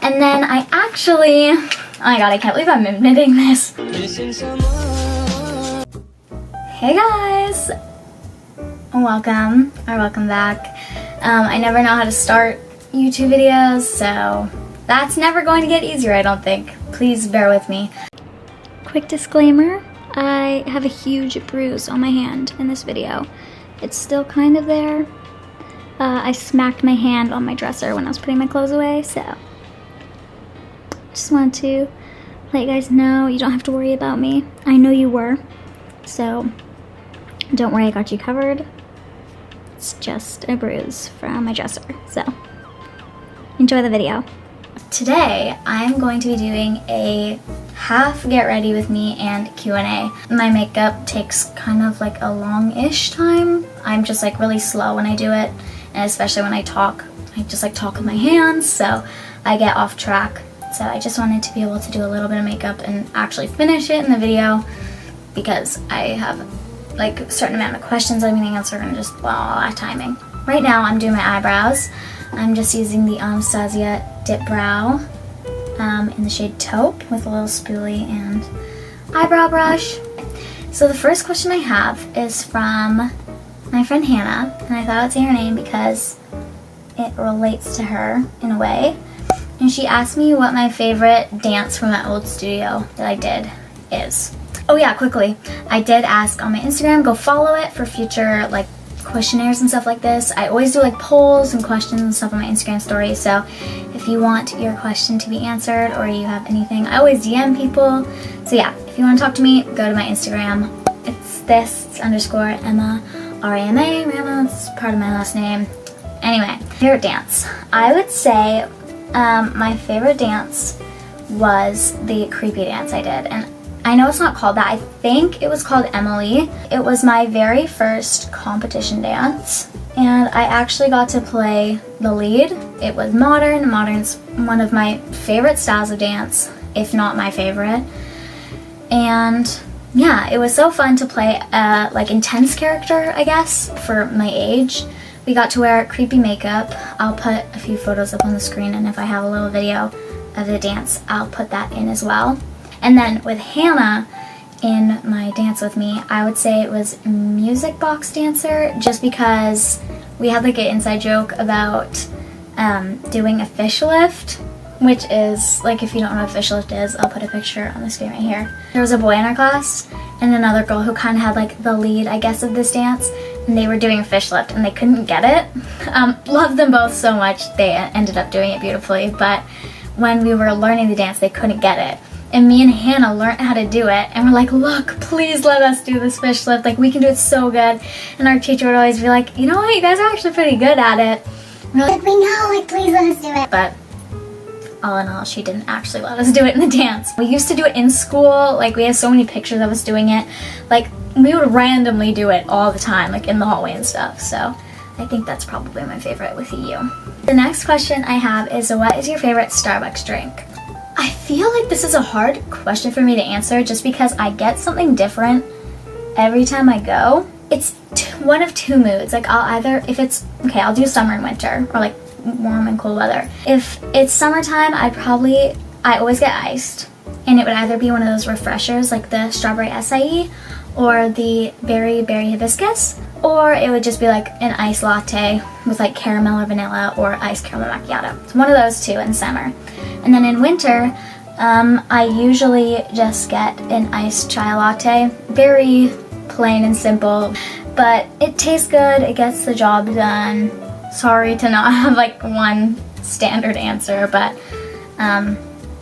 And then I actually, oh my god, I can't believe I'm admitting this. Hey guys, welcome back. I never know how to start YouTube videos, so that's never going to get easier, I don't think. Please bear with me. Quick disclaimer, I have a huge bruise on my hand in this video. It's still kind of there. I smacked my hand on my dresser when I was putting my clothes away, so just wanted to let you guys know you don't have to worry about me. I know you were, so don't worry, I got you covered. It's just a bruise from my dresser, so enjoy the video. Today, I'm going to be doing a half get ready with me and Q&A. My makeup takes kind of like a long-ish time. I'm just like really slow when I do it, and especially when I talk. I just like talk with my hands, so I get off track. So I just wanted to be able to do a little bit of makeup and actually finish it in the video because I have like a certain amount of questions I'm going to answer and just timing. Right now I'm doing my eyebrows. I'm just using the Anastasia Dip Brow in the shade Taupe with a little spoolie and eyebrow brush. So the first question I have is from my friend Hannah, and I thought I'd say her name because it relates to her in a way. And she asked me what my favorite dance from that old studio that I did is. Oh yeah, quickly, I did ask on my Instagram, go follow it for future like questionnaires and stuff like this. I always do like polls and questions and stuff on my Instagram stories, so if you want your question to be answered or you have anything, I always DM people. So yeah, if you want to talk to me, go to my Instagram. It's underscore Emma, R-A-M-A, Rama, it's part of my last name. Anyway, favorite dance. I would say my favorite dance was the creepy dance I did, and I know it's not called that. I think it was called Emily. It was my very first competition dance, and I actually got to play the lead. It was modern. Modern's one of my favorite styles of dance, if not my favorite. And yeah, it was so fun to play a like intense character, I guess, for my age. We got to wear creepy makeup. I'll put a few photos up on the screen, and if I have a little video of the dance, I'll put that in as well. And then with Hannah in my dance with me, I would say it was music box dancer, just because we had like an inside joke about doing a fish lift, which is, like, if you don't know what a fish lift is, I'll put a picture on the screen right here. There was a boy in our class and another girl who kind of had like the lead, I guess, of this dance, and they were doing a fish lift and they couldn't get it. Loved them both so much, they ended up doing it beautifully, but when we were learning the dance, they couldn't get it. And me and Hannah learned how to do it, and we're like, look, please let us do this fish lift, like we can do it so good. And our teacher would always be like, you know what, you guys are actually pretty good at it. And we're like, we know, like please let us do it. But all in all, she didn't actually let us do it in the dance. We used to do it in school, like we have so many pictures of us doing it. Like we would randomly do it all the time, like in the hallway and stuff. So I think that's probably my favorite with you. The next question I have is, what is your favorite Starbucks drink? I feel like this is a hard question for me to answer just because I get something different every time I go. It's one of two moods. Like I'll either, if it's, okay, I'll do summer and winter, or like warm and cool weather. If it's summertime, I always get iced, and it would either be one of those refreshers like the strawberry acai or the berry hibiscus, or it would just be like an iced latte with like caramel or vanilla or iced caramel macchiato. It's one of those two in summer. And then in winter, I usually just get an iced chai latte. Very plain and simple, but it tastes good, it gets the job done. Sorry to not have like one standard answer, but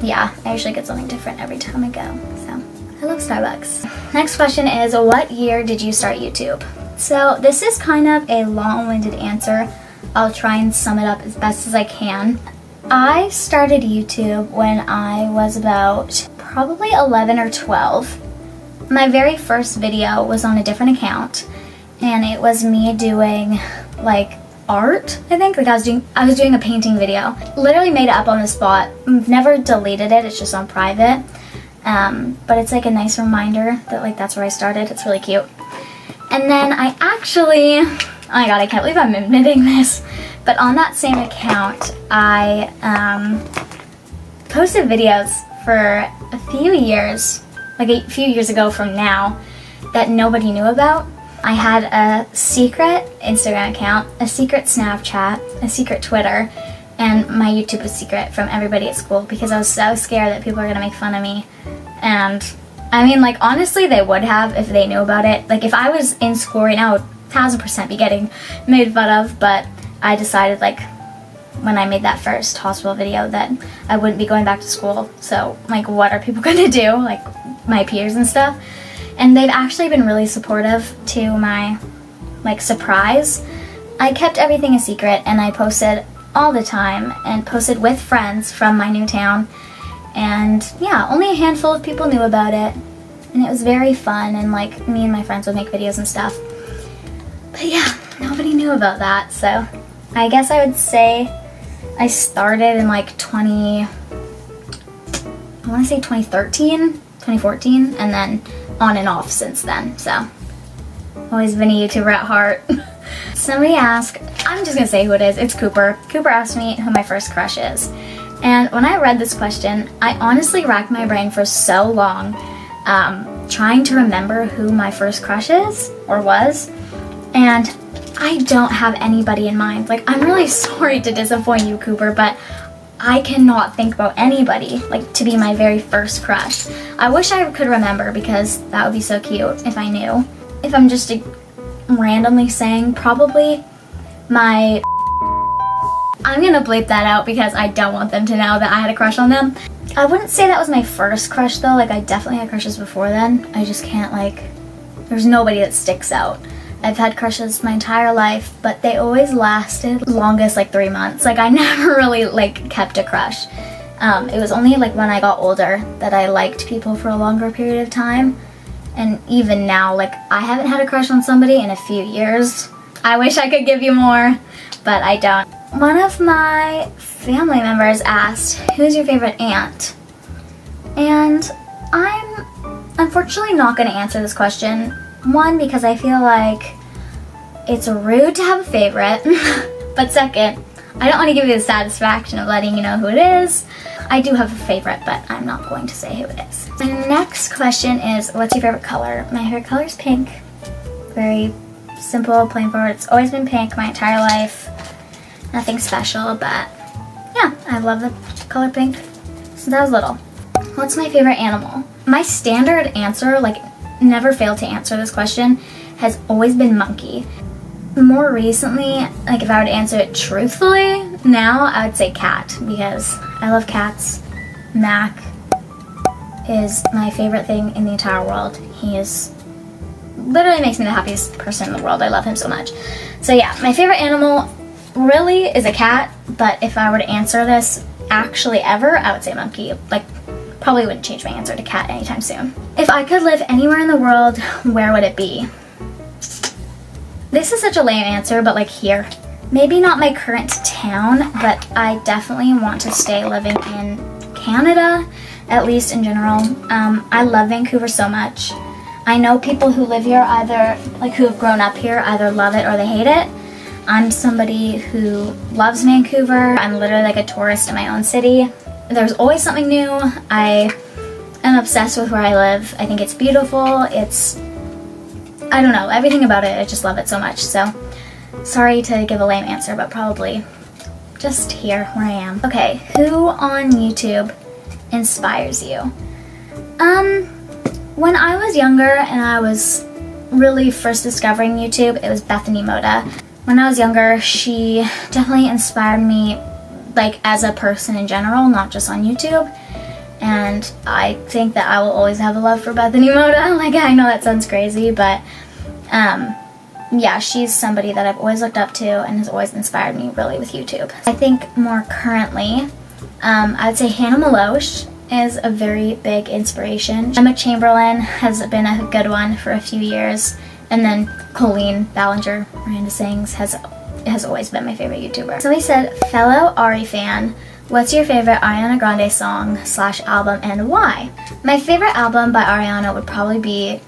yeah, I usually get something different every time I go, so I love Starbucks. Next question is, what year did you start YouTube? So this is kind of a long-winded answer. I'll try and sum it up as best as I can. I started YouTube when I was about probably 11 or 12. My very first video was on a different account, and it was me doing like art, I think. Like I was doing a painting video. Literally made it up on the spot. I've never deleted it, it's just on private. But it's like a nice reminder that like that's where I started. It's really cute. And then I actually, oh my god, I can't believe I'm admitting this, but on that same account, I posted videos for a few years, like a few years ago from now, that nobody knew about. I had a secret Instagram account, a secret Snapchat, a secret Twitter, and my YouTube was secret from everybody at school because I was so scared that people were gonna make fun of me. And I mean, like, honestly, they would have if they knew about it. Like, if I was in school right now, I would 1000% be getting made fun of, but I decided, like, when I made that first hospital video that I wouldn't be going back to school. So, like, what are people gonna do? Like, my peers and stuff. And they've actually been really supportive to my, like, surprise. I kept everything a secret, and I posted all the time, and posted with friends from my new town. And yeah, only a handful of people knew about it. And it was very fun, and like, me and my friends would make videos and stuff. But yeah, nobody knew about that, so I guess I would say I started in like 2013, 2014, and then on and off since then, so always been a YouTuber at heart. Somebody asked, I'm just gonna say who it is, it's Cooper. Cooper asked me who my first crush is. And when I read this question, I honestly racked my brain for so long trying to remember who my first crush is, or was, and I don't have anybody in mind. Like, I'm really sorry to disappoint you, Cooper, but I cannot think about anybody, like, to be my very first crush. I wish I could remember because that would be so cute if I knew. If I'm just randomly saying, probably my... I'm gonna bleep that out because I don't want them to know that I had a crush on them. I wouldn't say that was my first crush though, like, I definitely had crushes before then. I just can't, like, there's nobody that sticks out. I've had crushes my entire life, but they always lasted longest like 3 months. Like, I never really like kept a crush. It was only like when I got older that I liked people for a longer period of time. And even now, like, I haven't had a crush on somebody in a few years. I wish I could give you more, but I don't. One of my family members asked, who's your favorite aunt? And I'm unfortunately not going to answer this question. One, because I feel like it's rude to have a favorite. But second, I don't want to give you the satisfaction of letting you know who it is. I do have a favorite, but I'm not going to say who it is. My next question is, what's your favorite color? My favorite color is pink. Very simple, plain forward. It's always been pink my entire life. Nothing special, but yeah, I love the color pink since I was little. What's my favorite animal? My standard answer, like, never failed to answer this question, has always been monkey. More recently, like, if I were to answer it truthfully, now I would say cat, because I love cats. Mac is my favorite thing in the entire world. He is literally makes me the happiest person in the world. I love him so much. So yeah, my favorite animal really is a cat, but if I were to answer this actually ever, I would say monkey. Like, probably wouldn't change my answer to cat anytime soon. If I could live anywhere in the world, where would it be? This is such a lame answer, but like, here. Maybe not my current town, but I definitely want to stay living in Canada, at least in general. I love Vancouver so much. I know people who live here, either, like, who have grown up here, either love it or they hate it. I'm somebody who loves Vancouver. I'm literally like a tourist in my own city. There's always something new. I am obsessed with where I live. I think it's beautiful. It's, I don't know, everything about it, I just love it so much. So, sorry to give a lame answer, but probably just here where I am. Okay, who on YouTube inspires you? When I was younger and I was really first discovering YouTube, it was Bethany Moda. When I was younger, she definitely inspired me, like, as a person in general, not just on YouTube. And I think that I will always have a love for Bethany Moda. Like, I know that sounds crazy, but yeah, she's somebody that I've always looked up to and has always inspired me really with YouTube. I think more currently, I would say Hannah Maloche is a very big inspiration. Emma Chamberlain has been a good one for a few years. And then Colleen Ballinger, Miranda Sings, has always been my favorite YouTuber. So he said, fellow Ari fan, what's your favorite Ariana Grande song / album and why? My favorite album by Ariana would probably be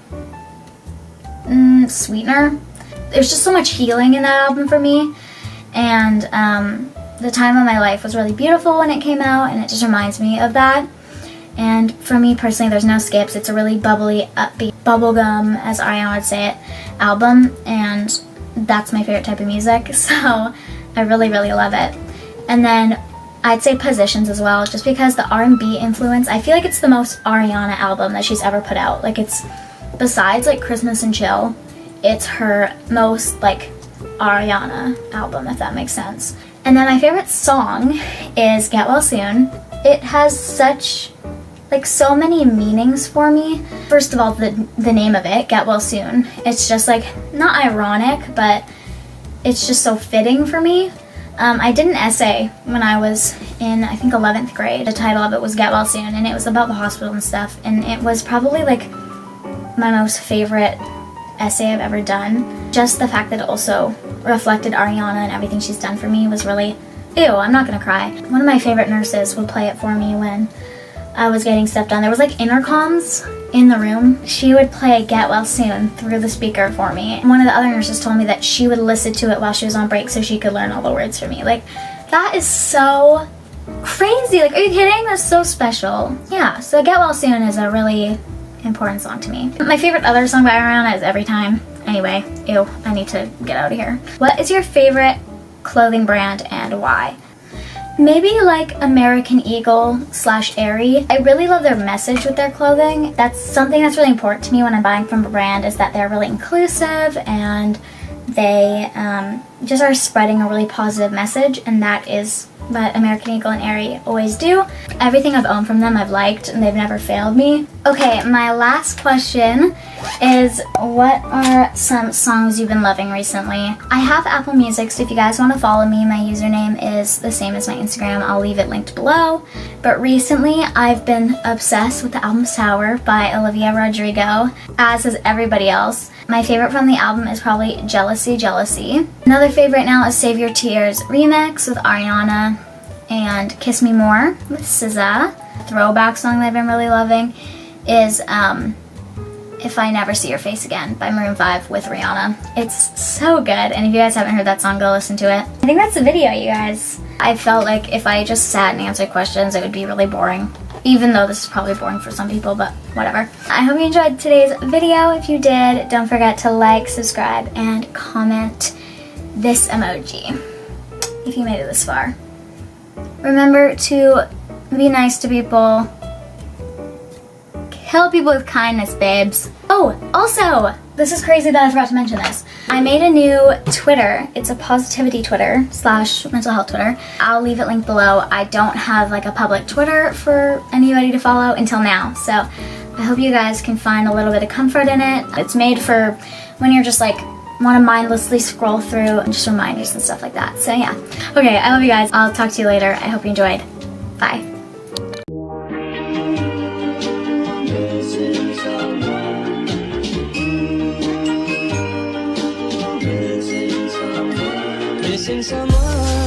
Sweetener. There's just so much healing in that album for me. And the time of my life was really beautiful when it came out, and it just reminds me of that. And for me personally, there's no skips. It's a really bubbly, upbeat, bubblegum, as Ariana would say it, album, and that's my favorite type of music, so I really, really love it. And then I'd say Positions as well, just because the R&B influence, I feel like it's the most Ariana album that she's ever put out. Like, it's, besides like Christmas and Chill, it's her most like Ariana album, if that makes sense. And then my favorite song is Get Well Soon. It has such, like, so many meanings for me. First of all, the name of it, Get Well Soon. It's just like, not ironic, but it's just so fitting for me. I did an essay when I was in, I think, 11th grade. The title of it was Get Well Soon, and it was about the hospital and stuff, and it was probably like my most favorite essay I've ever done. Just the fact that it also reflected Ariana and everything she's done for me was really, ew, I'm not gonna cry. One of my favorite nurses would play it for me when I was getting stuff done. There was like intercoms in the room. She would play Get Well Soon through the speaker for me. One of the other nurses told me that she would listen to it while she was on break so she could learn all the words for me. Like, that is so crazy. Like, are you kidding? That's so special. Yeah, so Get Well Soon is a really important song to me. My favorite other song by Ariana is Every Time. Anyway, ew, I need to get out of here. What is your favorite clothing brand and why? Maybe like American Eagle / Aerie. I really love their message with their clothing. That's something that's really important to me when I'm buying from a brand, is that they're really inclusive and they just are spreading a really positive message, and that is what American Eagle and Aerie always do. Everything I've owned from them I've liked, and they've never failed me. Okay, my last question is, what are some songs you've been loving recently? I have Apple Music, so if you guys want to follow me, my username is the same as my Instagram. I'll leave it linked below. But recently, I've been obsessed with the album Sour by Olivia Rodrigo, as is everybody else. My favorite from the album is probably Jealousy, Jealousy. Another favorite now is Save Your Tears remix with Ariana, and Kiss Me More with SZA. Throwback song that I've been really loving is If I Never See Your Face Again by Maroon 5 with Rihanna. It's so good, and if you guys haven't heard that song, go listen to it. I think that's the video, you guys. I felt like if I just sat and answered questions, it would be really boring. Even though this is probably boring for some people, but whatever. I hope you enjoyed today's video. If you did, don't forget to like, subscribe, and comment this emoji if you made it this far. Remember to be nice to people. Kill people with kindness, babes. Oh, also, this is crazy that I forgot to mention this. I made a new Twitter. It's a positivity Twitter / mental health Twitter. I'll leave it linked below. I don't have like a public Twitter for anybody to follow until now. So I hope you guys can find a little bit of comfort in it. It's made for when you're just like want to mindlessly scroll through and just reminders and stuff like that. So yeah. Okay, I love you guys. I'll talk to you later. I hope you enjoyed. Bye. Missing someone